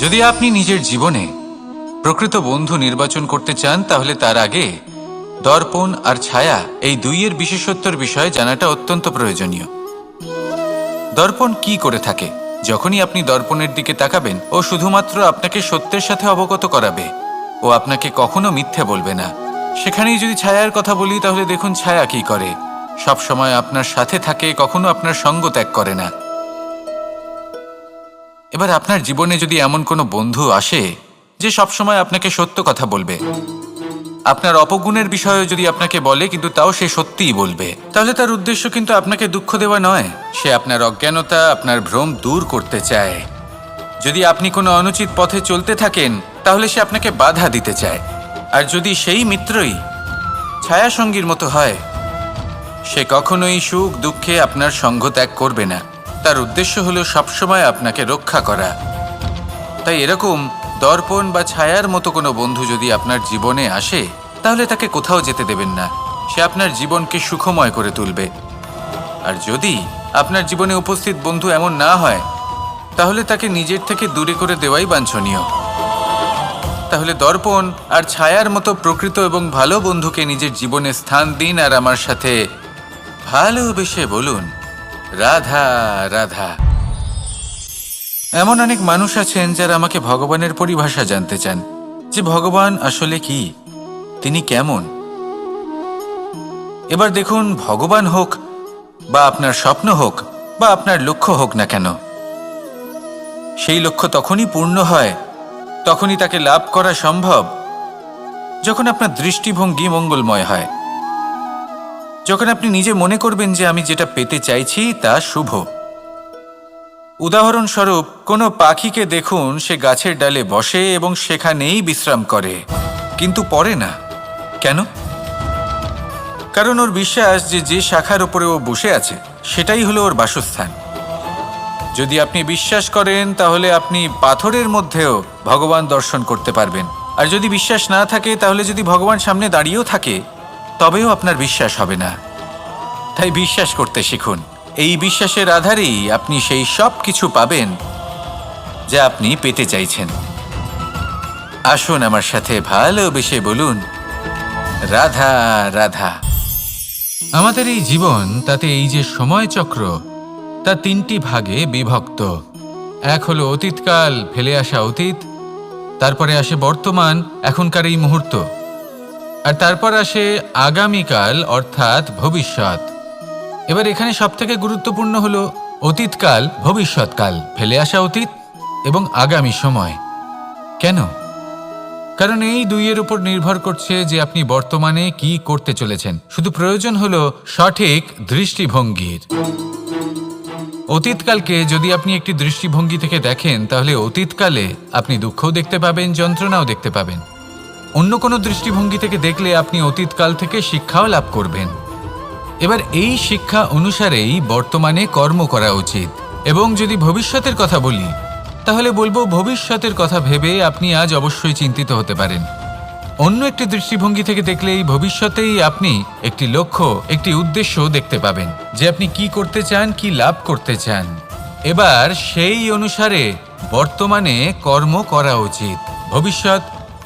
যদি আপনি নিজের জীবনে প্রকৃত বন্ধু নির্বাচন করতে চান তাহলে তার আগে দর্পণ আর ছায়া এই দুইয়ের বিশেষত্বর বিষয়ে জানাটা অত্যন্ত প্রয়োজনীয়। দর্পণ কি করে থাকে? যখনই আপনি দর্পণের দিকে তাকাবেন ও শুধুমাত্র আপনাকে সত্যের সাথে অবগত করাবে, ও আপনাকে কখনো মিথ্যে বলবে না। সেখানেই যদি ছায়ার কথা বলি তাহলে দেখুন ছায়া কি করে, সব সময় আপনার সাথে থাকে, কখনো আপনার সঙ্গ ত্যাগ করে না। এবার আপনার জীবনে যদি এমন কোনো বন্ধু আসে যে সব সময় আপনাকে সত্য কথা বলবে, আপনার অপগুণের বিষয়ে যদি আপনাকে বলে কিন্তু তাও সে সত্যিই বলবে, তাহলে তার উদ্দেশ্য কিন্তু আপনাকে দুঃখ দেওয়া নয়, সে আপনার অজ্ঞানতা, আপনার ভ্রম দূর করতে চায়। যদি আপনি কোনো অনুচিত পথে চলতে থাকেন তাহলে সে আপনাকে বাধা দিতে চায়। আর যদি সেই মিত্রই ছায়া সঙ্গীর মতো হয়, সে কখনোই সুখ দুঃখে আপনার সঙ্গ ত্যাগ করবে না, তার উদ্দেশ্য হলো সবসময় আপনাকে রক্ষা করা। তাই এরকম দর্পণ বা ছায়ার মতো কোনো বন্ধু যদি আপনার জীবনে আসে তাহলে তাকে কোথাও যেতে দেবেন না, সে আপনার জীবনকে সুখময় করে তুলবে। আর যদি আপনার জীবনে উপস্থিত বন্ধু এমন না হয় তাহলে তাকে নিজের থেকে দূরে করে দেওয়াই বাঞ্ছনীয়। তাহলে দর্পণ আর ছায়ার মতো প্রকৃত এবং ভালো বন্ধুকে নিজের জীবনে স্থান দিন আর আমার সাথে ভালোবেসে বলুন, রাধা রাধা। এমন অনেক মানুষ আছেন যারা আমাকে ভগবানের পরিভাষা জানতে চান, যে ভগবান আসলে কি, তিনি কেমন। এবার দেখুন, ভগবান হোক বা আপনার স্বপ্ন হোক বা আপনার লক্ষ্য হোক না কেন, সেই লক্ষ্য তখনই পূর্ণ হয়, তখনই তাকে লাভ করা সম্ভব যখন আপনার দৃষ্টিভঙ্গি মঙ্গলময় হয়, যখন আপনি নিজে মনে করবেন যে আমি যেটা পেতে চাইছি তা শুভ। উদাহরণস্বরূপ, কোনো পাখিকে দেখুন, সে গাছের ডালে বসে এবং সেখানেই বিশ্রাম করে, কিন্তু পড়ে না। কেন? কারণ ওর বিশ্বাস যে যে শাখার উপরে ও বসে আছে সেটাই হলো ওর বাসস্থান। যদি আপনি বিশ্বাস করেন তাহলে আপনি পাথরের মধ্যেও ভগবান দর্শন করতে পারবেন। আর যদি বিশ্বাস না থাকে তাহলে যদি ভগবান সামনে দাঁড়িয়েও থাকে তবেও আপনার বিশ্বাস হবে না। তাই বিশ্বাস করতে শিখুন। এই বিশ্বাসের আধারেই আপনি সেই সব কিছু পাবেন যা আপনি পেতে চাইছেন। আসুন আমার সাথে ভালোবেসে বলুন, রাধা রাধা। আমাদের এই জীবন, তাতে এই যে সময়চক্র, তা তিনটি ভাগে বিভক্ত। এক হলো অতীতকাল, ফেলে আসা অতীত, তারপরে আসে বর্তমান, এখনকার এই মুহূর্ত, আর তারপর আসে আগামীকাল অর্থাৎ ভবিষ্যৎ। এবার এখানে সবথেকে গুরুত্বপূর্ণ হলো অতীতকাল, ভবিষ্যৎকাল, ফেলে আসা অতীত এবং আগামী সময়। কেন? কারণ এই দুইয়ের উপর নির্ভর করছে যে আপনি বর্তমানে কি করতে চলেছেন। শুধু প্রয়োজন হলো সঠিক দৃষ্টিভঙ্গির। অতীতকালকে যদি আপনি একটি দৃষ্টিভঙ্গি থেকে দেখেন তাহলে অতীতকালে আপনি দুঃখও দেখতে পাবেন, যন্ত্রণাও দেখতে পাবেন। অন্য কোনো দৃষ্টিভঙ্গি থেকে দেখলে আপনি অতীতকাল থেকে শিক্ষাও লাভ করবেন। এবার এই শিক্ষা অনুসারেই বর্তমানে কর্ম করা উচিত। এবং যদি ভবিষ্যতের কথা বলি তাহলে বলবো, ভবিষ্যতের কথা ভেবে আপনি আজ অবশ্যই চিন্তিত হতে পারেন। অন্য একটি দৃষ্টিভঙ্গি থেকে দেখলে এই ভবিষ্যতেই আপনি একটি লক্ষ্য, একটি উদ্দেশ্য দেখতে পাবেন, যে আপনি কি করতে চান, কি লাভ করতে চান। এবার সেই অনুসারে বর্তমানে কর্ম করা উচিত, ভবিষ্যৎ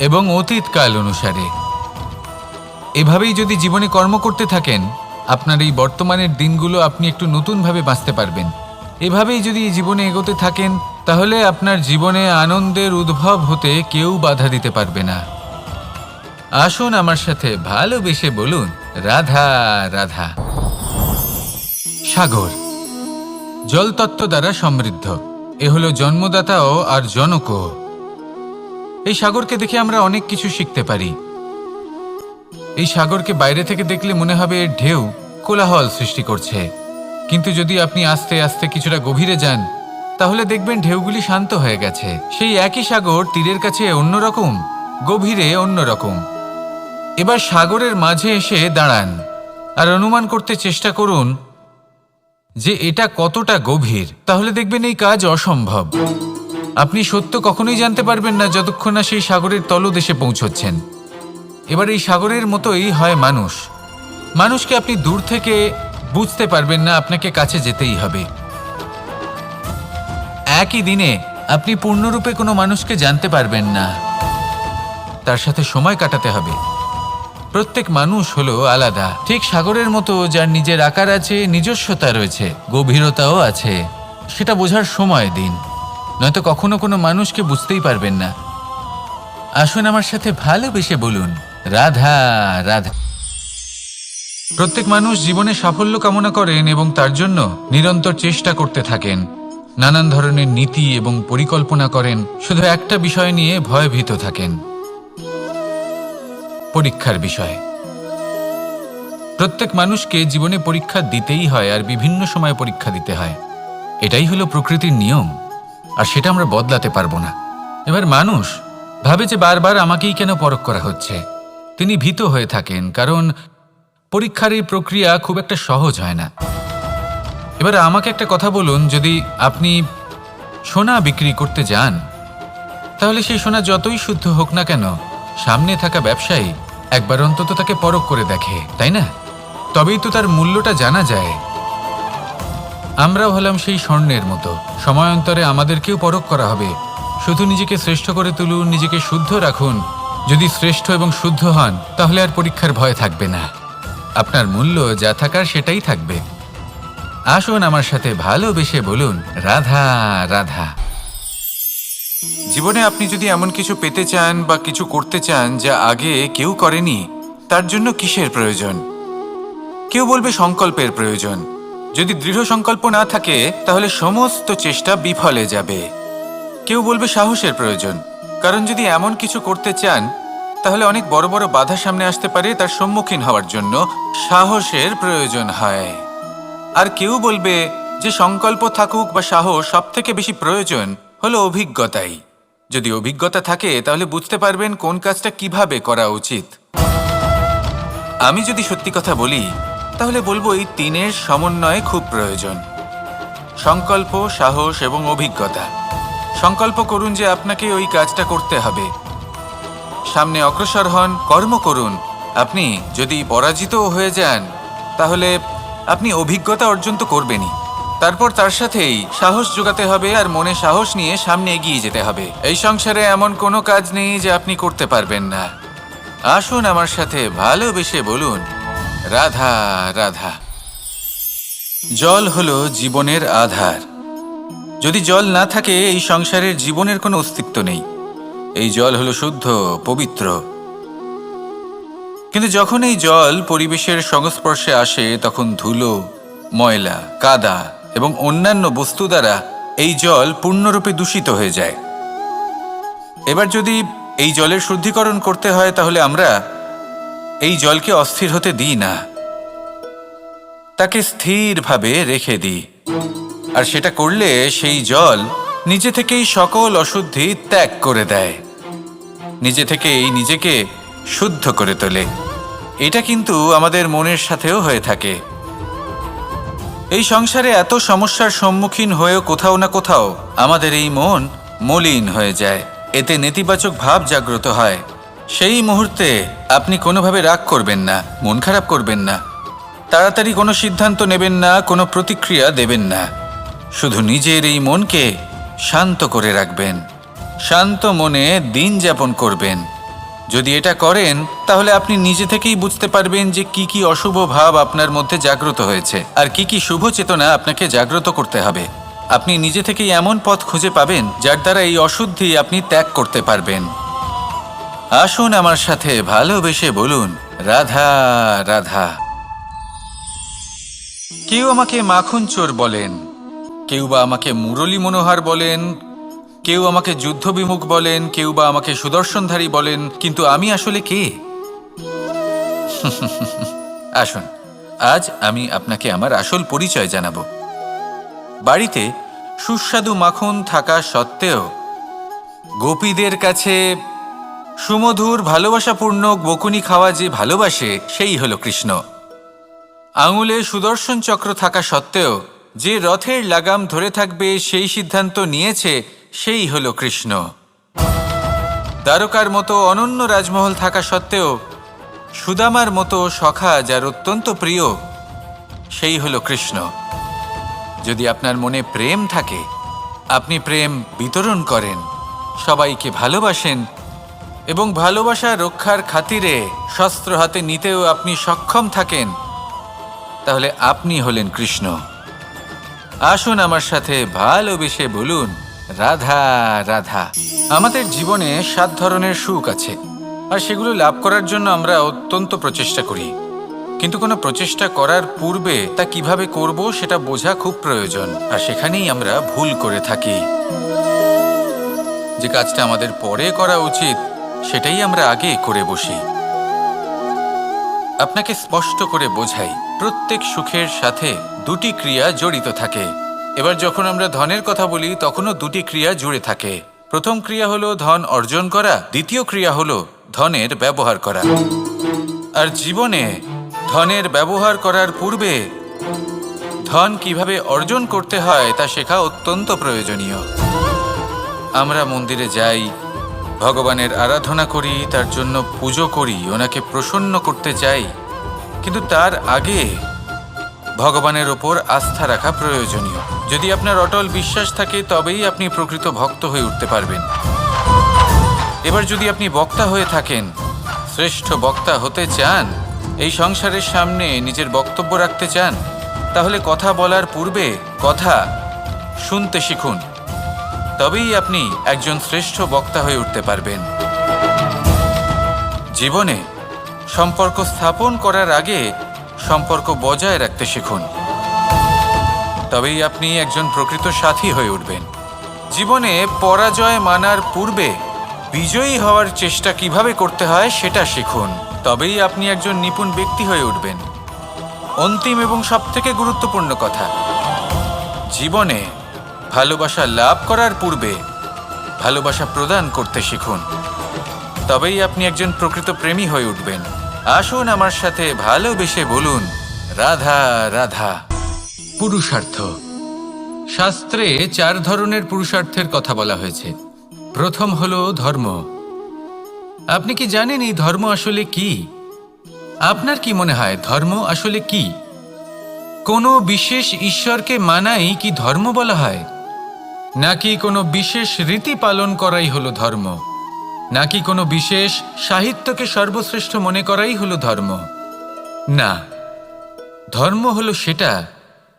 এবং অতীতকাল অনুসারে। এভাবেই যদি জীবনে কর্ম করতে থাকেন, আপনার এই বর্তমানের দিনগুলো আপনি একটু নতুনভাবে বাঁচতে পারবেন। এভাবেই যদি জীবনে এগোতে থাকেন তাহলে আপনার জীবনে আনন্দের উদ্ভব হতে কেউ বাধা দিতে পারবে না। আসুন আমার সাথে ভালোবেসে বলুন, রাধা রাধা। সাগর জলতত্ত্ব দ্বারা সমৃদ্ধ, এ হলো জন্মদাতাও আর জনকও। এই সাগরকে দেখে আমরা অনেক কিছু শিখতে পারি। এই সাগরকে বাইরে থেকে দেখলে মনে হবে এর ঢেউ কোলাহল সৃষ্টি করছে, কিন্তু যদি আপনি আস্তে আস্তে কিছুটা গভীরে যান তাহলে দেখবেন ঢেউগুলি শান্ত হয়ে গেছে। সেই একই সাগর তীরের কাছে অন্যরকম, গভীরে অন্যরকম। এবার সাগরের মাঝে এসে দাঁড়ান আর অনুমান করতে চেষ্টা করুন যে এটা কতটা গভীর, তাহলে দেখবেন এই কাজ অসম্ভব। আপনি সত্য কখনোই জানতে পারবেন না যতক্ষণ না সেই সাগরের তলদেশে পৌঁছচ্ছেন। এবার এই সাগরের মতোই হয় মানুষ। মানুষকে আপনি দূর থেকে বুঝতে পারবেন না, আপনাকে কাছে যেতেই হবে। একই দিনে আপনি পূর্ণরূপে কোনো মানুষকে জানতে পারবেন না, তার সাথে সময় কাটাতে হবে। প্রত্যেক মানুষ হলো আলাদা, ঠিক সাগরের মতো, যার নিজের আকার আছে, নিজস্বতা রয়েছে, গভীরতাও আছে। সেটা বোঝার সময় দিন, নয়তো কখনো কোনো মানুষকে বুঝতেই পারবেন না। আসুন আমার সাথে ভালোবেসে বলুন, রাধা রাধা। প্রত্যেক মানুষ জীবনে সাফল্য কামনা করেন এবং তার জন্য নিরন্তর চেষ্টা করতে থাকেন। নানান ধরনের নীতি এবং পরিকল্পনা করেন, শুধু একটা বিষয় নিয়ে ভয়ভীত থাকেন, পরীক্ষার বিষয়। প্রত্যেক মানুষকে জীবনে পরীক্ষা দিতেই হয়, আর বিভিন্ন সময় পরীক্ষা দিতে হয়। এটাই হলো প্রকৃতির নিয়ম, আর সেটা আমরা বদলাতে পারবো না। এবার মানুষ ভাবে যে বারবার আমাকেই কেন পরখ করা হচ্ছে। তিনি ভীত হয়ে থাকেন, কারণ পরীক্ষার এই প্রক্রিয়া খুব একটা সহজ হয় না। এবার আমাকে একটা কথা বলুন, যদি আপনি সোনা বিক্রি করতে যান, তাহলে সেই সোনা যতই শুদ্ধ হোক না কেন, সামনে থাকা ব্যবসায়ী একবার অন্তত তাকে পরখ করে দেখে, তাই না? তবেই তো তার মূল্যটা জানা যায়। আমরাও হলাম সেই স্বর্ণের মতো, সময়ান্তরে আমাদেরকেও পরখ করা হবে। শুধু নিজেকে শ্রেষ্ঠ করে তুলুন, নিজেকে শুদ্ধ রাখুন। যদি শ্রেষ্ঠ এবং শুদ্ধ হন, তাহলে আর পরীক্ষার ভয় থাকবে না। আপনার মূল্য যা থাকার সেটাই থাকবে। আসুন আমার সাথে ভালোবেসে বলুন, রাধা রাধা। জীবনে আপনি যদি এমন কিছু পেতে চান বা কিছু করতে চান যা আগে কেউ করেনি, তার জন্য কিসের প্রয়োজন? কেউ বলবে সংকল্পের প্রয়োজন। যদি দৃঢ় সংকল্প না থাকে, তাহলে সমস্ত চেষ্টা বিফলে যাবে। কেউ বলবে সাহসের প্রয়োজন, কারণ যদি এমন কিছু করতে চান, তাহলে অনেক বড় বড় বাধা সামনে আসতে পারে, তার সম্মুখীন হওয়ার জন্য সাহসের প্রয়োজন হয়। আর কেউ বলবে যে সংকল্প থাকুক বা সাহস, সব থেকে বেশি প্রয়োজন হলো অভিজ্ঞতাই। যদি অভিজ্ঞতা থাকে, তাহলে বুঝতে পারবেন কোন কাজটা কিভাবে করা উচিত। আমি যদি সত্যি কথা বলি, তাহলে বলবো এই তিনের সমন্বয় খুব প্রয়োজন: সংকল্প, সাহস এবং অভিজ্ঞতা। সংকল্প করুন যে আপনাকে ওই কাজটা করতে হবে, সামনে অগ্রসর হন, কর্ম করুন। আপনি যদি পরাজিত হয়ে যান, তাহলে আপনি অভিজ্ঞতা অর্জন তো করবেনই, তারপর তার সাথেই সাহস জোগাতে হবে, আর মনে সাহস নিয়ে সামনে এগিয়ে যেতে হবে। এই সংসারে এমন কোনো কাজ নেই যে আপনি করতে পারবেন না। আসুন আমার সাথে ভালোবেসে বলুন, রাধা রাধা। জল হলো জীবনের আধার। যদি জল না থাকে, এই সংসারের জীবনের কোনো অস্তিত্ব নেই। এই জল হলো শুদ্ধ, পবিত্র। কিন্তু যখন এই জল পরিবেশের সংস্পর্শে আসে, তখন ধুলো, ময়লা, কাদা এবং অন্যান্য বস্তু দ্বারা এই জল পূর্ণরূপে দূষিত হয়ে যায়। এবার যদি এই জলের শুদ্ধিকরণ করতে হয়, তাহলে আমরা এই জলকে অস্থির হতে দিই না, তাকে স্থিরভাবে রেখে দিই। আর সেটা করলে সেই জল নিজে থেকেই সকল অশুদ্ধি ত্যাগ করে দেয়, নিজে থেকেই নিজেকে শুদ্ধ করে তোলে। এটা কিন্তু আমাদের মনের সাথেও হয়ে থাকে। এই সংসারে এত সমস্যার সম্মুখীন হয়েও কোথাও না কোথাও আমাদের এই মন মলিন হয়ে যায়। এতে নেতিবাচক ভাব জাগ্রত হয়। সেই মুহূর্তে আপনি কোনোভাবে রাগ করবেন না, মন খারাপ করবেন না, তাড়াতাড়ি কোনো সিদ্ধান্ত নেবেন না, কোনো প্রতিক্রিয়া দেবেন না। শুধু নিজের এই মনকে শান্ত করে রাখবেন, শান্ত মনে দিন যাপন করবেন। যদি এটা করেন, তাহলে আপনি নিজে থেকেই বুঝতে পারবেন যে কি কি অশুভ ভাব আপনার মধ্যে জাগ্রত হয়েছে, আর কি কি শুভ চেতনা আপনাকে জাগ্রত করতে হবে। আপনি নিজে থেকেই এমন পথ খুঁজে পাবেন, যার দ্বারা এই অশুদ্ধি আপনি ত্যাগ করতে পারবেন। আসুন আমার সাথে ভালোবেসে বলুন, রাধা রাধা। কেউ আমাকে মাখন চোর বলেন, কেউ বা আমাকে মুরলী মনোহর বলেন, কেউ আমাকে যুদ্ধবিমুখ বলেন, কেউ বা আমাকে সুদর্শনধারী বলেন, কিন্তু আমি আসলে কে? আসুন, আজ আমি আপনাকে আমার আসল পরিচয় জানাবো। বাড়িতে সুস্বাদু মাখন থাকা সত্ত্বেও গোপীদের কাছে সুমধুর ভালোবাসাপূর্ণ বকুনি খাওয়া যে ভালোবাসে, সেই হলো কৃষ্ণ। আঙুলে সুদর্শন চক্র থাকা সত্ত্বেও যে রথের লাগাম ধরে থাকবে সেই সিদ্ধান্ত নিয়েছে, সেই হলো কৃষ্ণ। দ্বারকার মতো অনন্য রাজমহল থাকা সত্ত্বেও সুদামার মতো সখা যার অত্যন্ত প্রিয়, সেই হলো কৃষ্ণ। যদি আপনার মনে প্রেম থাকে, আপনি প্রেম বিতরণ করেন, সবাইকে ভালোবাসেন এবং ভালোবাসা রক্ষার খাতিরে শস্ত্র হাতে নিতেও আপনি সক্ষম থাকেন, তাহলে আপনি হলেন কৃষ্ণ। আসুন আমার সাথে ভালোবেসে বলুন, রাধা রাধা। আমাদের জীবনে 7 ধরনের সুখ আছে, আর সেগুলো লাভ করার জন্য আমরা অত্যন্ত প্রচেষ্টা করি। কিন্তু কোনো প্রচেষ্টা করার পূর্বে তা কিভাবে করব সেটা বোঝা খুব প্রয়োজন, আর সেখানেই আমরা ভুল করে থাকি। যে কাজটা আমাদের পরে করা উচিত সেটাই আমরা আগে করে বসি। আপনাকে স্পষ্ট করে বোঝাই, প্রত্যেক সুখের সাথে 2টি ক্রিয়া জড়িত থাকে। এবার যখন আমরা ধনের কথা বলি তখনও 2টি ক্রিয়া জুড়ে থাকে। প্রথম ক্রিয়া হলো ধন অর্জন করা, দ্বিতীয় ক্রিয়া হলো ধনের ব্যবহার করা। আর জীবনে ধনের ব্যবহার করার পূর্বে ধন কিভাবে অর্জন করতে হয় তা শেখা অত্যন্ত প্রয়োজনীয়। আমরা মন্দিরে যাই, ভগবানের আরাধনা করি, তার জন্য পুজো করি, ওনাকে প্রসন্ন করতে চাই, কিন্তু তার আগে ভগবানের ওপর আস্থা রাখা প্রয়োজনীয়। যদি আপনার অটল বিশ্বাস থাকে তবেই আপনি প্রকৃত ভক্ত হয়ে উঠতে পারবেন। এবার যদি আপনি বক্তা হয়ে থাকেন, শ্রেষ্ঠ বক্তা হতে চান, এই সংসারের সামনে নিজের বক্তব্য রাখতে চান, তাহলে কথা বলার পূর্বে কথা শুনতে শিখুন, তবেই আপনি একজন শ্রেষ্ঠ বক্তা হয়ে উঠতে পারবেন। জীবনে সম্পর্ক স্থাপন করার আগে সম্পর্ক বজায় রাখতে শিখুন, তবেই আপনি একজন প্রকৃত সাথী হয়ে উঠবেন। জীবনে পরাজয় মানার পূর্বে বিজয়ী হওয়ার চেষ্টা কিভাবে করতে হয় সেটা শিখুন, তবেই আপনি একজন নিপুণ ব্যক্তি হয়ে উঠবেন। অন্তিম এবং সবথেকে গুরুত্বপূর্ণ কথা, জীবনে ভালোবাসা লাভ করার পূর্বে ভালোবাসা প্রদান করতে শিখুন, তবেই আপনি একজন প্রকৃত প্রেমী হয়ে উঠবেন। আসুন আমার সাথে ভালোবেসে বলুন, রাধা রাধা। পুরুষার্থ। শাস্ত্রে 4 ধরনের পুরুষার্থের কথা বলা হয়েছে। প্রথম হলো ধর্ম। আপনি কি জানেন এই ধর্ম আসলে কি? আপনার কি মনে হয় ধর্ম আসলে কি? কোনো বিশেষ ঈশ্বরকে মানাই কি ধর্ম বলা হয়? নাকি কোনো বিশেষ রীতি পালন করাই হলো ধর্ম? নাকি কোনো বিশেষ সাহিত্যকে সর্বশ্রেষ্ঠ মনে করাই হলো ধর্ম? না, ধর্ম হলো সেটা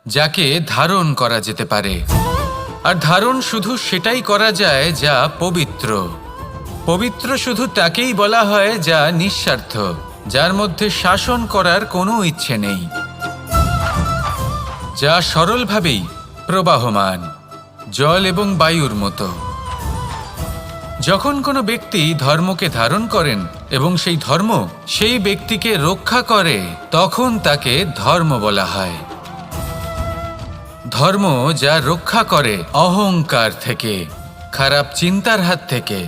যাকে ধারণ করা যেতে পারে, আর ধারণ শুধু সেটাই করা যায় যা পবিত্র। পবিত্র শুধু তাকেই বলা হয় যা নিঃস্বার্থ, যার মধ্যে শাসন করার কোনো ইচ্ছে নেই, যা সরলভাবেই প্রবাহমান, জল এবং বায়ুর মতো। যখন কোনো ব্যক্তি ধর্মকে ধারণ করেন এবং সেই ধর্ম সেই ব্যক্তিকে রক্ষা করে, তখন তাকে ধর্ম বলা হয়। ধর্ম যা রক্ষা করে অহংকার থেকে, খারাপ চিন্তার হাত থেকে।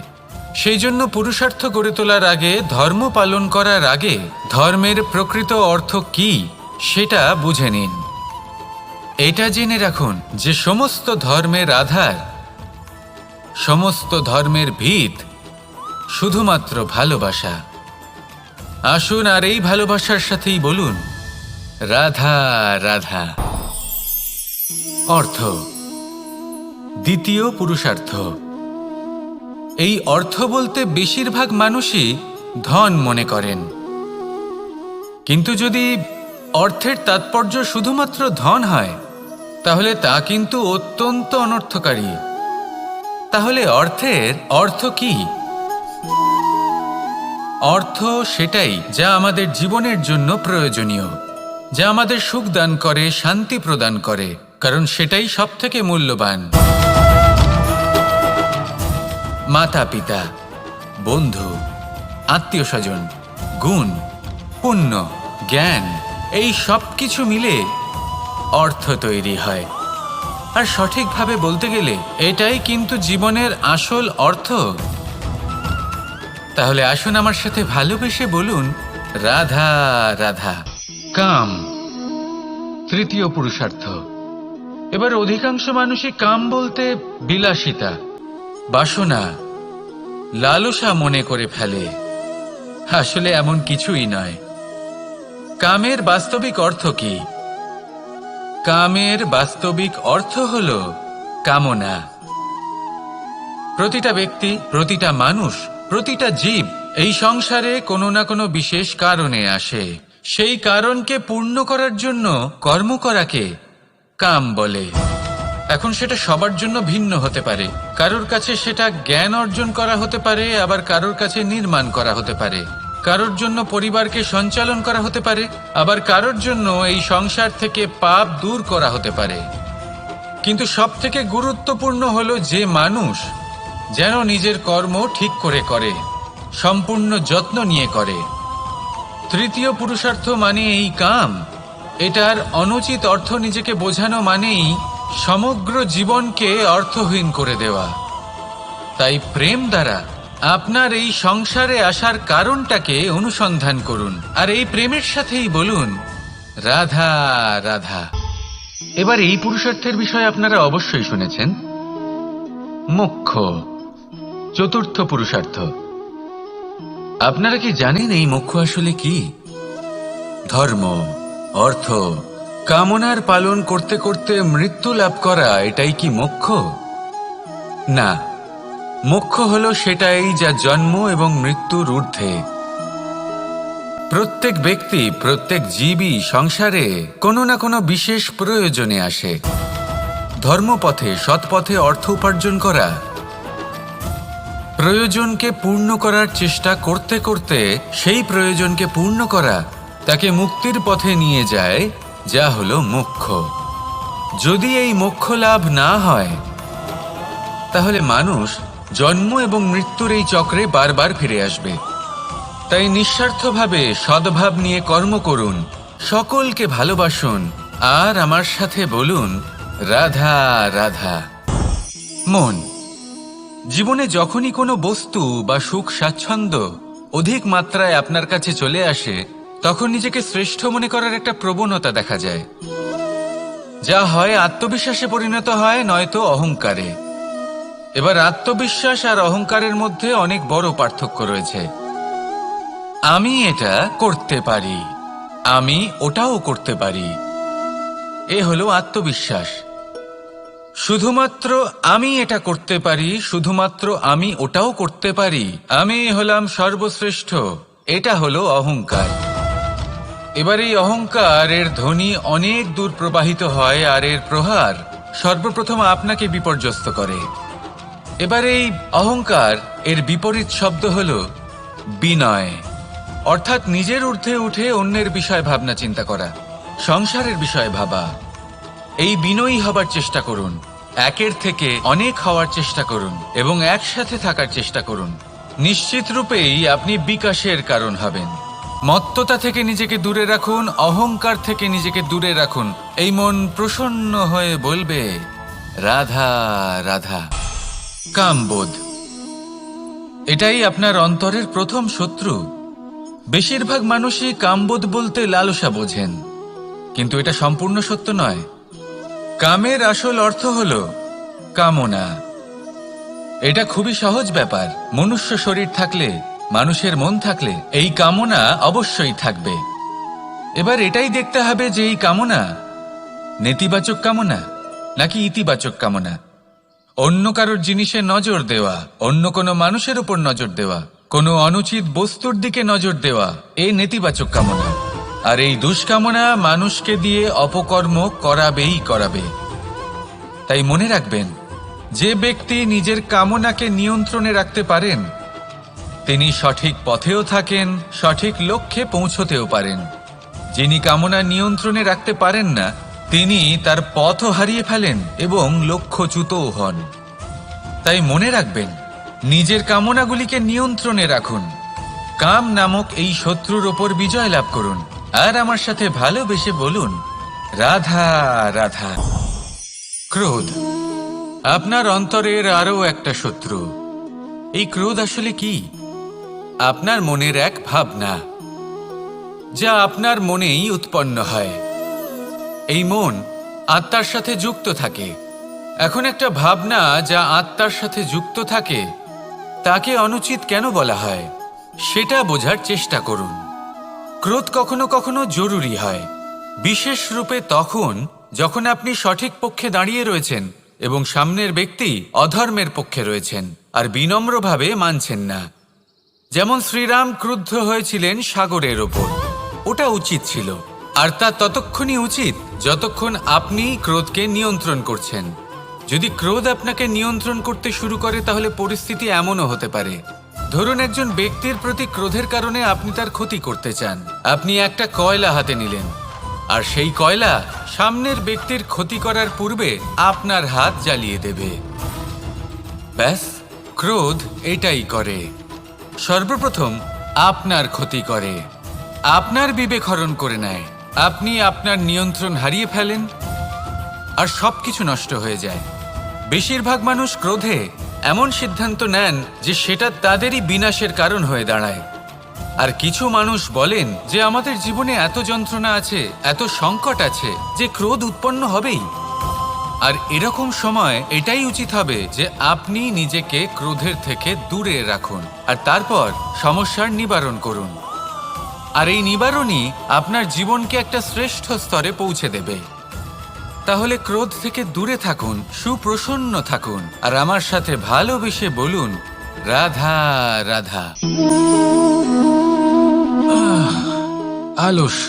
সেই জন্য পুরুষার্থ গড়ে তোলার আগে, ধর্ম পালন করার আগে ধর্মের প্রকৃত অর্থ কি সেটা বুঝে নিন। এটা জেনে রাখুন যে সমস্ত ধর্মের আধার, সমস্ত ধর্মের ভিত শুধুমাত্র ভালোবাসা। আসুন আর এই ভালোবাসার সাথেই বলুন, রাধা রাধা। অর্থ। দ্বিতীয় পুরুষার্থ। এই অর্থ বলতে বেশিরভাগ মানুষই ধন মনে করেন, কিন্তু যদি অর্থের তাৎপর্য শুধুমাত্র ধন হয় তাহলে তা কিন্তু অত্যন্ত অনর্থকারী। তাহলে অর্থের অর্থ কি? অর্থ সেটাই যা আমাদের জীবনের জন্য প্রয়োজনীয়, যা আমাদের সুখ দান করে, শান্তি প্রদান করে, কারণ সেটাই সবথেকে মূল্যবান। মাতা পিতা, বন্ধু, আত্মীয় স্বজন, গুণ, পুণ্য, জ্ঞান, এই সব কিছু মিলে অর্থ তৈরি হয়। আর সঠিকভাবে বলতে গেলে এটাই কিন্তু জীবনের আসল অর্থ। তাহলে আসুন আমার সাথে ভালোবেসে বলুন, রাধা রাধা। কাম। তৃতীয় পুরুষার্থ। এবার অধিকাংশ মানুষই কাম বলতে বিলাসিতা, বাসনা, লালসা মনে করে ফেলে। আসলে এমন কিছুই নয়। কামের বাস্তবিক অর্থ কি? কামের বাস্তবিক অর্থ হল কামনা, প্রতিটা ব্যক্তি, প্রতিটা মানুষ, প্রতিটা জীব এই সংসারে কোনো না কোনো বিশেষ কারণে আসে। সেই কারণকে পূর্ণ করার জন্য কর্ম করাকে কাম বলে। এখন সেটা সবার জন্য ভিন্ন হতে পারে। কারোর কাছে সেটা জ্ঞান অর্জন করা হতে পারে, আবার কারোর কাছে নির্মাণ করা হতে পারে। কারোর জন্য পরিবারকে সঞ্চালন করা হতে পারে, আবার কারোর জন্য এই সংসার থেকে পাপ দূর করা হতে পারে। কিন্তু সবথেকে গুরুত্বপূর্ণ হলো যে মানুষ যেন নিজের কর্ম ঠিক করে করে, সম্পূর্ণ যত্ন নিয়ে করে। তৃতীয় পুরুষার্থ মানে এই কাম। এটার অনুচিত অর্থ নিজেকে বোঝানো মানেই সমগ্র জীবনকে অর্থহীন করে দেওয়া। তাই প্রেম দ্বারা আপনার এই সংসারে আসার কারণটাকে অনুসন্ধান করুন, আর এই প্রেমের সাথেই বলুন রাধা রাধা। এবার এই পুরুষার্থের বিষয়ে আপনারা অবশ্যই শুনেছেন, মোক্ষ, চতুর্থ পুরুষার্থ। আপনারা কি জানেন এই মোক্ষ আসলে কি? ধর্ম, অর্থ, কামনার পালন করতে করতে মৃত্যু লাভ করা, এটাই কি মোক্ষ? না, মোক্ষ হলো সেটাই যা জন্ম এবং মৃত্যুর ঊর্ধ্বে। প্রত্যেক ব্যক্তি, প্রত্যেক জীবই সংসারে কোনো না কোনো বিশেষ প্রয়োজনে আসে। ধর্মপথে, সৎপথে অর্থ উপার্জন করা, প্রয়োজনকে পূর্ণ করার চেষ্টা করতে করতে সেই প্রয়োজনকে পূর্ণ করা তাকে মুক্তির পথে নিয়ে যায়, যা হলো মোক্ষ। যদি এই মোক্ষ লাভ না হয় তাহলে মানুষ জন্ম এবং মৃত্যুর এই চক্রে বারবার ফিরে আসবে। তাই নিঃস্বার্থভাবে সদ্ভাব নিয়ে কর্ম করুন, সকলকে ভালোবাসুন, আর আমার সাথে বলুন রাধা রাধা। মন, জীবনে যখনই কোনো বস্তু বা সুখ স্বাচ্ছন্দ্য অধিক মাত্রায় আপনার কাছে চলে আসে, তখন নিজেকে শ্রেষ্ঠ মনে করার একটা প্রবণতা দেখা যায়, যা হয় আত্মবিশ্বাসে পরিণত হয়, নয়তো অহংকারে। এবার আত্মবিশ্বাস আর অহংকারের মধ্যে অনেক বড় পার্থক্য রয়েছে। আমি এটা করতে পারি, আমি ওটাও করতে পারি, এ হলো আত্মবিশ্বাস। শুধুমাত্র আমি এটা করতে পারি, শুধুমাত্র আমি ওটাও করতে পারি, আমি হলাম সর্বশ্রেষ্ঠ, এটা হলো অহংকার। এবার এই অহংকার এর ধ্বনি অনেক দূর প্রবাহিত হয়, আর এর প্রহার সর্বপ্রথম আপনাকে বিপর্যস্ত করে। এবার এই অহংকার এর বিপরীত শব্দ হলো বিনয়, অর্থাৎ নিজের ঊর্ধ্বে উঠে অন্যের বিষয় ভাবনা চিন্তা করা, সংসারের বিষয়ে ভাবা। এই বিনয়ী হবার চেষ্টা করুন, একের থেকে অনেক হওয়ার চেষ্টা করুন এবং একসাথে থাকার চেষ্টা করুন। নিশ্চিত রূপেই আপনি বিকাশের কারণ হবেন। মত্ততা থেকে নিজেকে দূরে রাখুন, অহংকার থেকে নিজেকে দূরে রাখুন। এই মন প্রসন্ন হয়ে বলবে রাধা রাধা। কামবোধ, এটাই আপনার অন্তরের প্রথম শত্রু। বেশিরভাগ মানুষই কামবোধ বলতে লালসা বোঝেন, কিন্তু এটা সম্পূর্ণ সত্য নয়। কামের আসল অর্থ হলো কামনা। এটা খুবই সহজ ব্যাপার। মনুষ্য শরীর থাকলে, মানুষের মন থাকলে এই কামনা অবশ্যই থাকবে। এবার এটাই দেখতে হবে যে এই কামনা নেতিবাচক কামনা নাকি ইতিবাচক কামনা। অন্য কারোর জিনিসে নজর দেওয়া, অন্য কোনো মানুষের উপর নজর দেওয়া, কোনো অনুচিত বস্তুর দিকে নজর দেওয়া, এই নেতিবাচক কামনা। আর এই দুষ্কামনা মানুষকে দিয়ে অপকর্ম করাবেই করাবে। তাই মনে রাখবেন, যে ব্যক্তি নিজের কামনাকে নিয়ন্ত্রণে রাখতে পারেন তিনি সঠিক পথেও থাকেন, সঠিক লক্ষ্যে পৌঁছতেও পারেন। যিনি কামনা নিয়ন্ত্রণে রাখতে পারেন না তিনি তার পথও হারিয়ে ফেলেন এবং লক্ষ্যচ্যুতও হন। তাই মনে রাখবেন, নিজের কামনাগুলিকে নিয়ন্ত্রণে রাখুন, কাম নামক এই শত্রুর ওপর বিজয় লাভ করুন, আর আমার সাথে ভালোবেসে বলুন রাধা রাধা। ক্রোধ, আপনার অন্তরের আরও একটা শত্রু। এই ক্রোধ আসলে কি? আপনার মনের এক ভাবনা, যা আপনার মনেই উৎপন্ন হয়। এই মন আত্মার সাথে যুক্ত থাকে। এখন একটা ভাবনা যা আত্মার সাথে যুক্ত থাকে তাকে অনুচিত কেন বলা হয় সেটা বোঝার চেষ্টা করুন। ক্রোধ কখনো কখনো জরুরি হয়, বিশেষ রূপে তখন যখন আপনি সঠিক পক্ষে দাঁড়িয়ে রয়েছেন এবং সামনের ব্যক্তি অধর্মের পক্ষে রয়েছেন আর বিনম্রভাবে মানছেন না। যেমন শ্রীরাম ক্রুদ্ধ হয়েছিলেন সাগরের ওপর, ওটা উচিত ছিল, আর তা ততক্ষণই উচিত যতক্ষণ আপনি ক্রোধকে নিয়ন্ত্রণ করছেন। যদি ক্রোধ আপনাকে নিয়ন্ত্রণ করতে শুরু করে তাহলে পরিস্থিতি এমনও হতে পারে, ধরুন একজন ব্যক্তির প্রতি ক্রোধের কারণে আপনি তার ক্ষতি করতে চান। আপনি একটা কয়লা হাতে নিলেন, আর সেই কয়লা সামনের ব্যক্তির ক্ষতি করার পূর্বে আপনার হাত জ্বালিয়ে দেবে। ব্যাস, ক্রোধ এটাই করে, সর্বপ্রথম আপনার ক্ষতি করে, আপনার বিবেক হরণ করে নেয়, আপনি আপনার নিয়ন্ত্রণ হারিয়ে ফেলেন আর সবকিছু নষ্ট হয়ে যায়। বেশিরভাগ মানুষ ক্রোধে এমন সিদ্ধান্ত নেন যে সেটা তাদেরই বিনাশের কারণ হয়ে দাঁড়ায়। আর কিছু মানুষ বলেন যে আমাদের জীবনে এত যন্ত্রণা আছে, এত সংকট আছে যে ক্রোধ উৎপন্ন হবেই। আর এরকম সময় এটাই উচিত হবে যে আপনি নিজেকে ক্রোধের থেকে দূরে রাখুন আর তারপর সমস্যার নিবারণ করুন। আর এই নিবারণই আপনার জীবনকে একটা শ্রেষ্ঠ স্তরে পৌঁছে দেবে। তাহলে ক্রোধ থেকে দূরে থাকুন, সুপ্রসন্ন থাকুন, আর আমার সাথে ভালোবেসে বলুন, রাধা রাধা। আলস্য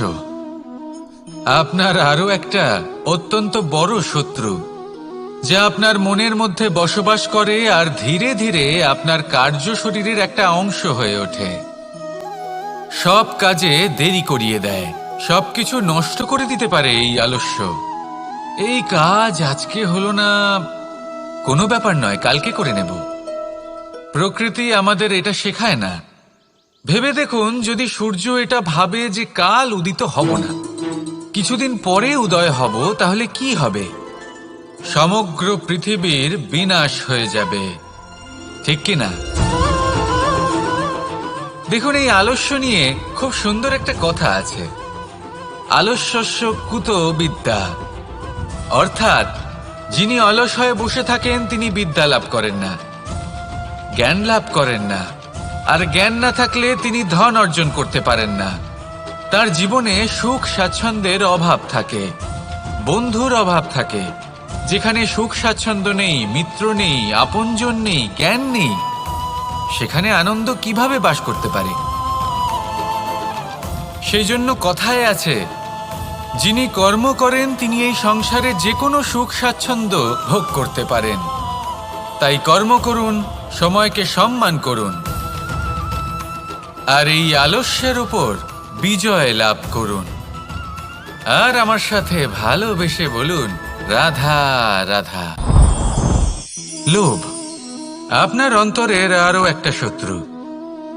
আপনার আরো একটা অত্যন্ত বড় শত্রু, যা আপনার মনের মধ্যে বসবাস করে আর ধীরে ধীরে আপনার কার্য শরীরের একটা অংশ হয়ে ওঠে। সব কাজে দেরি করিয়ে দেয়, সবকিছু নষ্ট করে দিতে পারে এই আলস্য। এই কাজ আজকে হলো না, কোনো ব্যাপার নয়, কালকে করে নেব। প্রকৃতি আমাদের এটা শেখায় না। ভেবে দেখুন, যদি সূর্য এটা ভাবে যে কাল উদিত হব না, কিছুদিন পরে উদয় হব, তাহলে কি হবে? সমগ্র পৃথিবীর বিনাশ হয়ে যাবে, ঠিক কি না? দেখুন, এই আলস্য নিয়ে খুব সুন্দর একটা কথা আছে, আলস্যস্য কুত বিদ্যা। অর্থাৎ যিনি অলস হয়ে বসে থাকেন তিনি বিদ্যা লাভ করেন না, জ্ঞান লাভ করেন না, আর জ্ঞান না থাকলে তিনি ধন অর্জন করতে পারেন না। তার জীবনে সুখ স্বাচ্ছন্দ্যের অভাব থাকে, বন্ধুর অভাব থাকে। যেখানে সুখ স্বাচ্ছন্দ্য নেই, মিত্র নেই, আপনজন নেই, জ্ঞান নেই, সেখানে আনন্দ কিভাবে বাস করতে পারে? সেই জন্য কথায় আছে, যিনি কর্ম করেন তিনি এই সংসারে যে কোনো সুখ স্বাচ্ছন্দ্য ভোগ করতে পারেন। তাই কর্ম করুন, সময়কে সম্মান করুন, আর এই আলস্যের উপর বিজয় লাভ করুন। আর আমার সাথে ভালোবেসে বলুন, রাধা রাধা। লোভ আপনার অন্তরের আরো একটা শত্রু।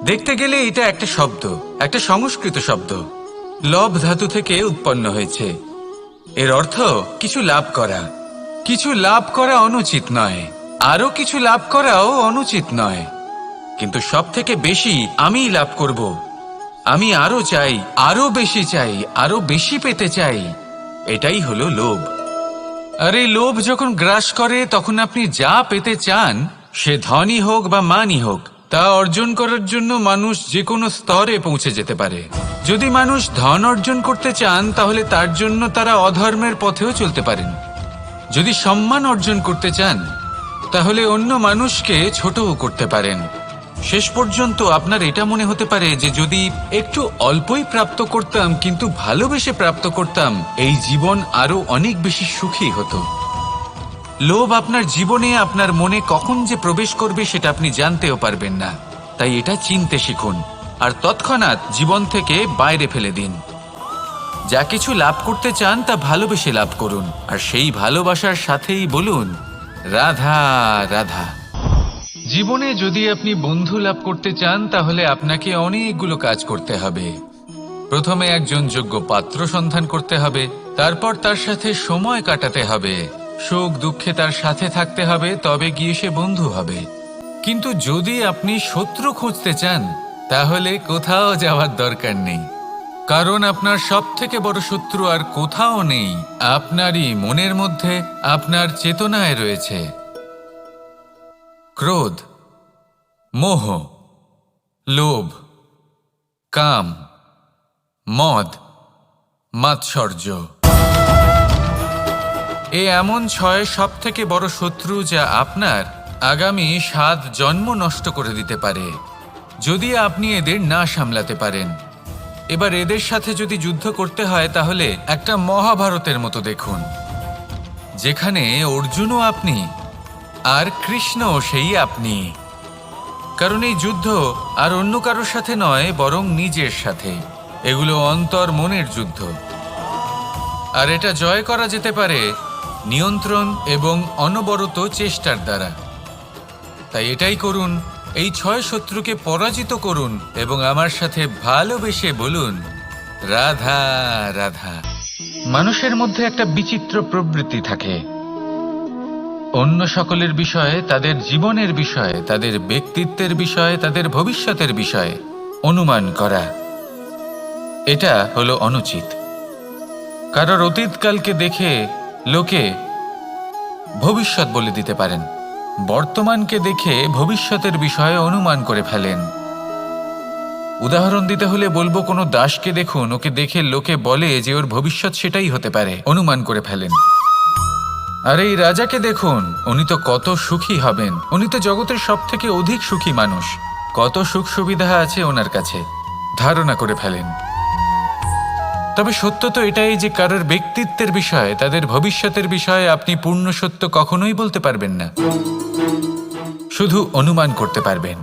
দেখতে গেলে এটা একটা শব্দ, একটা সংস্কৃত শব্দ, লব ধাতু থেকে উৎপন্ন হয়েছে। এর অর্থ কিছু লাভ করা। কিছু লাভ করা অনুচিত নয়, আরো কিছু লাভ করাও অনুচিত নয়, কিন্তু সব থেকে বেশি আমি লাভ করব, আমি আরো চাই, আরো বেশি চাই, আরো বেশি পেতে চাই, এটাই হলো লোভ। আর এই লোভ যখন গ্রাস করে তখন আপনি যা পেতে চান, সে ধনই হোক বা মানই হোক, তা অর্জন করার জন্য মানুষ যে কোনো স্তরে পৌঁছে যেতে পারে। যদি মানুষ ধন অর্জন করতে চান তাহলে তার জন্য তারা অধর্মের পথেও চলতে পারেন। যদি সম্মান অর্জন করতে চান তাহলে অন্য মানুষকে ছোটও করতে পারেন। শেষ পর্যন্ত আপনার এটা মনে হতে পারে যে যদি একটু অল্পই প্রাপ্ত করতাম, কিন্তু ভালোবেসে প্রাপ্ত করতাম, এই জীবন আরো অনেক বেশি সুখী হতো। লোভ আপনার জীবনে, আপনার মনে কখন যে প্রবেশ করবে সেটা আপনি জানতেও পারবেন না। তাই এটা চিনতে শিখুন আর তৎক্ষণাৎ জীবন থেকে বাইরে ফেলে দিন। যা কিছু লাভ করতে চান তা ভালোবেসে লাভ করুন, আর সেই ভালোবাসার সাথেই বলুন, রাধা রাধা। জীবনে যদি আপনি বন্ধু লাভ করতে চান তাহলে আপনাকে অনেকগুলো কাজ করতে হবে। প্রথমে একজন যোগ্য পাত্র সন্ধান করতে হবে, তারপর তার সাথে সময় কাটাতে হবে, সুখ দুঃখে তার সাথে থাকতে হবে, তবে গিয়ে সে বন্ধু হবে। কিন্তু যদি আপনি শত্রু খুঁজতে চান তাহলে কোথাও যাওয়ার দরকার নেই, কারণ আপনার সব থেকে বড় শত্রু আর কোথাও নেই, আপনারই মনের মধ্যে, আপনার চেতনায় রয়েছে। ক্রোধ, মোহ, লোভ, কাম, মদ, মাৎসর্য। এ এমন 6 সব থেকে বড় শত্রু যা আপনার আগামী 7 জন্ম নষ্ট করে দিতে পারে যদি আপনি এদের না সামলাতে পারেন। এবার এদের সাথে যদি যুদ্ধ করতে হয় তাহলে একটা মহাভারতের মতো দেখুন, যেখানে অর্জুনও আপনি আর কৃষ্ণও সেই আপনি। কারণ এই যুদ্ধ আর অন্য কারোর সাথে নয়, বরং নিজের সাথে। এগুলো অন্তর মনের যুদ্ধ, আর এটা জয় করা যেতে পারে নিয়ন্ত্রণ এবং অনবরত চেষ্টার দ্বারা। তাই এটাই করুন, এই 6 শত্রুকে পরাজিত করুন এবং আমার সাথে ভালোবেসে বলুন, রাধা রাধা। মানুষের মধ্যে একটা বিচিত্র প্রবৃত্তি থাকে, অন্য সকলের বিষয়ে, তাদের জীবনের বিষয়ে, তাদের ব্যক্তিত্বের বিষয়ে, তাদের ভবিষ্যতের বিষয়ে অনুমান করা। এটা হলো অনুচিত। কারোর অতীতকালকে দেখে লোকে ভবিষ্যৎ বলে দিতে পারেন, বর্তমানকে দেখে ভবিষ্যতের বিষয়ে অনুমান করে ফেলেন। উদাহরণ দিতে হলে বলবো, কোনো দাসকে দেখুন, ওকে দেখে লোকে বলে যে ওর ভবিষ্যৎ সেটাই হতে পারে, অনুমান করে ফেলেন। আর এই রাজাকে দেখুন, উনি তো কত সুখী হবেন, উনি তো জগতের সব থেকে অধিক সুখী মানুষ, কত সুখ সুবিধা আছে ওনার কাছে, ধারণা করে ফেলেন। তবে সত্য তো এটাই যে কারোর ব্যক্তিত্বের বিষয়ে, তাদের ভবিষ্যতের বিষয়ে আপনি পূর্ণ সত্য কখনোই বলতে পারবেন না, শুধু অনুমান করতে পারবেন।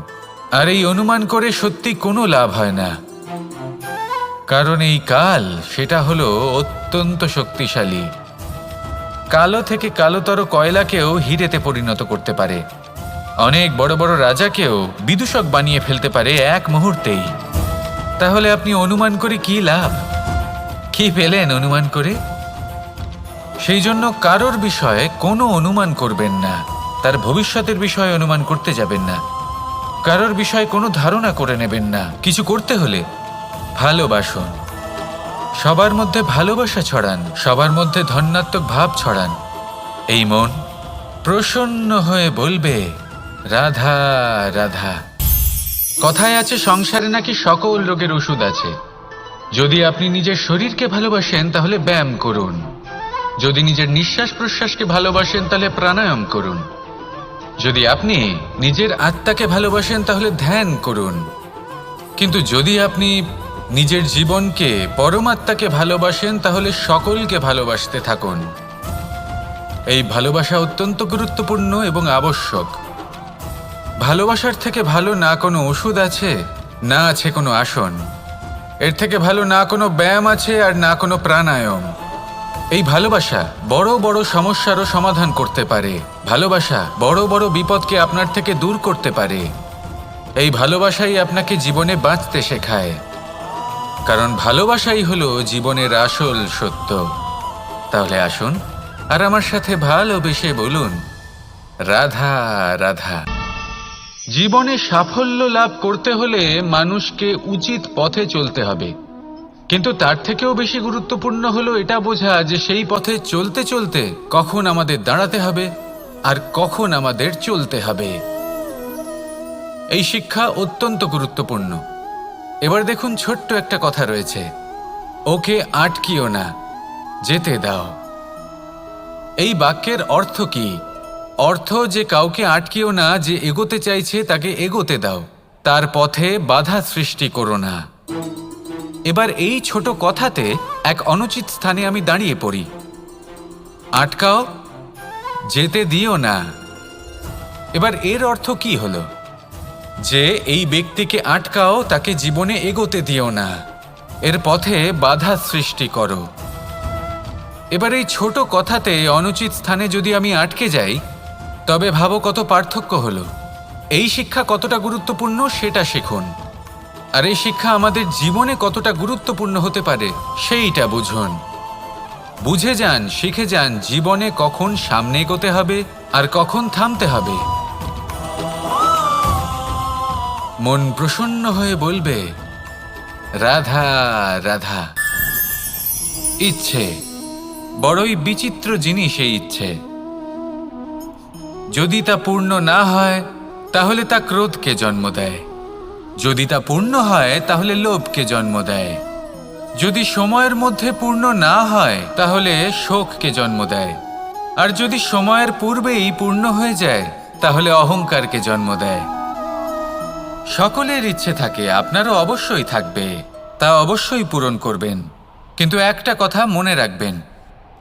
আর এই অনুমান করে সত্যি কোনো লাভ হয় না, কারণ এই কাল সেটা হলো অত্যন্ত শক্তিশালী। কালো থেকে কালোতর কয়লাকেও হিরেতে পরিণত করতে পারে, অনেক বড় বড় রাজাকেও বিদূষক বানিয়ে ফেলতে পারে এক মুহূর্তেই। তাহলে আপনি অনুমান করে কি লাভ? কি পেলেন অনুমান করে? সেই জন্য কারোর বিষয়ে কোনো অনুমান করবেন না, তার ভবিষ্যতের বিষয়ে অনুমান করতে যাবেন না, কারোর বিষয়ে কোনো ধারণা করে নেবেন না। কিছু করতে হলে ভালোবাসুন, সবার মধ্যে ভালোবাসা ছড়ান, সবার মধ্যে ধন্যাত্মক ভাব ছড়ান। এই মন প্রসন্ন হয়ে বলবে, রাধা রাধা। কথায় আছে, সংসারে নাকি সকল রোগের ওষুধ আছে। যদি আপনি নিজের শরীরকে ভালোবাসেন তাহলে ব্যায়াম করুন, যদি নিজের নিঃশ্বাস প্রশ্বাসকে ভালোবাসেন তাহলে প্রাণায়াম করুন, যদি আপনি নিজের আত্মাকে ভালোবাসেন তাহলে ধ্যান করুন। কিন্তু যদি আপনি নিজের জীবনকে, পরমাত্মাকে ভালোবাসেন তাহলে সকলকে ভালোবাসতে থাকুন। এই ভালোবাসা অত্যন্ত গুরুত্বপূর্ণ এবং আবশ্যক। ভালোবাসার থেকে ভালো না কোনো ওষুধ আছে, না আছে কোনো আসন। এর থেকে ভালো না কোনো ব্যায়াম আছে আর না কোনো প্রাণায়াম। এই ভালোবাসা বড় বড় সমস্যারও সমাধান করতে পারে, ভালোবাসা বড় বড় বিপদকে আপনার থেকে দূর করতে পারে। এই ভালোবাসাই আপনাকে জীবনে বাঁচতে শেখায়, কারণ ভালোবাসাই হলো জীবনের আসল সত্য। তাহলে আসুন আর আমার সাথে ভালোবেসে বলুন, রাধা রাধা। জীবনে সাফল্য লাভ করতে হলে মানুষকে উচিত পথে চলতে হবে, কিন্তু তার থেকেও বেশি গুরুত্বপূর্ণ হলো এটা বোঝা যে সেই পথে চলতে চলতে কখন আমাদের দাঁড়াতে হবে আর কখন আমাদের চলতে হবে। এই শিক্ষা অত্যন্ত গুরুত্বপূর্ণ। এবার দেখুন, ছোট্ট একটা কথা রয়েছে, ওকে আটকিও না, যেতে দাও। এই বাক্যের অর্থ কি? অর্থ যে কাউকে আটকিও না, যে এগোতে চাইছে তাকে এগোতে দাও, তার পথে বাধা সৃষ্টি করো না। এবার এই ছোট কথাতে এক অনুচিত স্থানে আমি দাঁড়িয়ে পড়ি। আটকাও, যেতে দিও না। এবার এর অর্থ কি হলো? যে এই ব্যক্তিকে আটকাও, তাকে জীবনে এগোতে দিও না, এর পথে বাধা সৃষ্টি করো। এবার এই ছোট কথাতে অনুচিত স্থানে যদি আমি আটকে যাই, তবে ভাবো কত পার্থক্য হলো। এই শিক্ষা কতটা গুরুত্বপূর্ণ সেটা শিখুন, আর এই শিক্ষা আমাদের জীবনে কতটা গুরুত্বপূর্ণ হতে পারে সেইটা বুঝুন। বুঝে যান, শিখে যান জীবনে কখন সামনে এগোতে হবে আর কখন থামতে হবে। মন প্রসন্ন হয়ে বলবে, রাধা রাধা। ইচ্ছে বড়ই বিচিত্র জিনিস। এই ইচ্ছে যদি তা পূর্ণ না হয় তাহলে তা ক্রোধকে জন্ম দেয়, যদি তা পূর্ণ হয় তাহলে লোভকে জন্ম দেয়, যদি সময়ের মধ্যে পূর্ণ না হয় তাহলে শোককে জন্ম দেয়, আর যদি সময়ের পূর্বেই পূর্ণ হয়ে যায় তাহলে অহংকারকে জন্ম দেয়। সকলের ইচ্ছে থাকে, আপনারও অবশ্যই থাকবে, তা অবশ্যই পূরণ করবেন। কিন্তু একটা কথা মনে রাখবেন,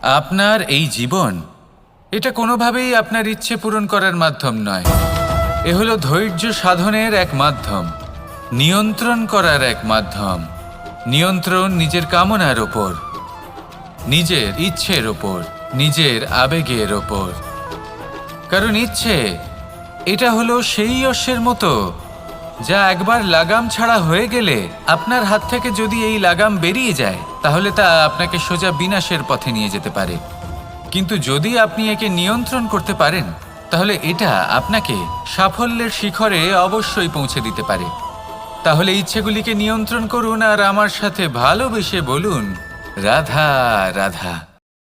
আপনার এই জীবন এটা কোনোভাবেই আপনার ইচ্ছে পূরণ করার মাধ্যম নয়। এ হলো ধৈর্য সাধনের এক মাধ্যম, নিয়ন্ত্রণ করার এক মাধ্যম। নিয়ন্ত্রণ নিজের কামনার ওপর, নিজের ইচ্ছের ওপর, নিজের আবেগের ওপর। কারণ ইচ্ছে এটা হলো সেই অশ্বের মতো যা একবার লাগাম ছাড়া হয়ে গেলে, আপনার হাত থেকে যদি এই লাগাম বেরিয়ে যায় তাহলে তা আপনাকে সোজা বিনাশের পথে নিয়ে যেতে পারে। কিন্তু যদি আপনি একে নিয়ন্ত্রণ করতে পারেন তাহলে এটা আপনাকে সাফল্যের শিখরে অবশ্যই পৌঁছে দিতে পারে। তাহলে ইচ্ছেগুলিকে নিয়ন্ত্রণ করুন আর আমার সাথে ভালোবেসে বলুন, রাধা রাধা।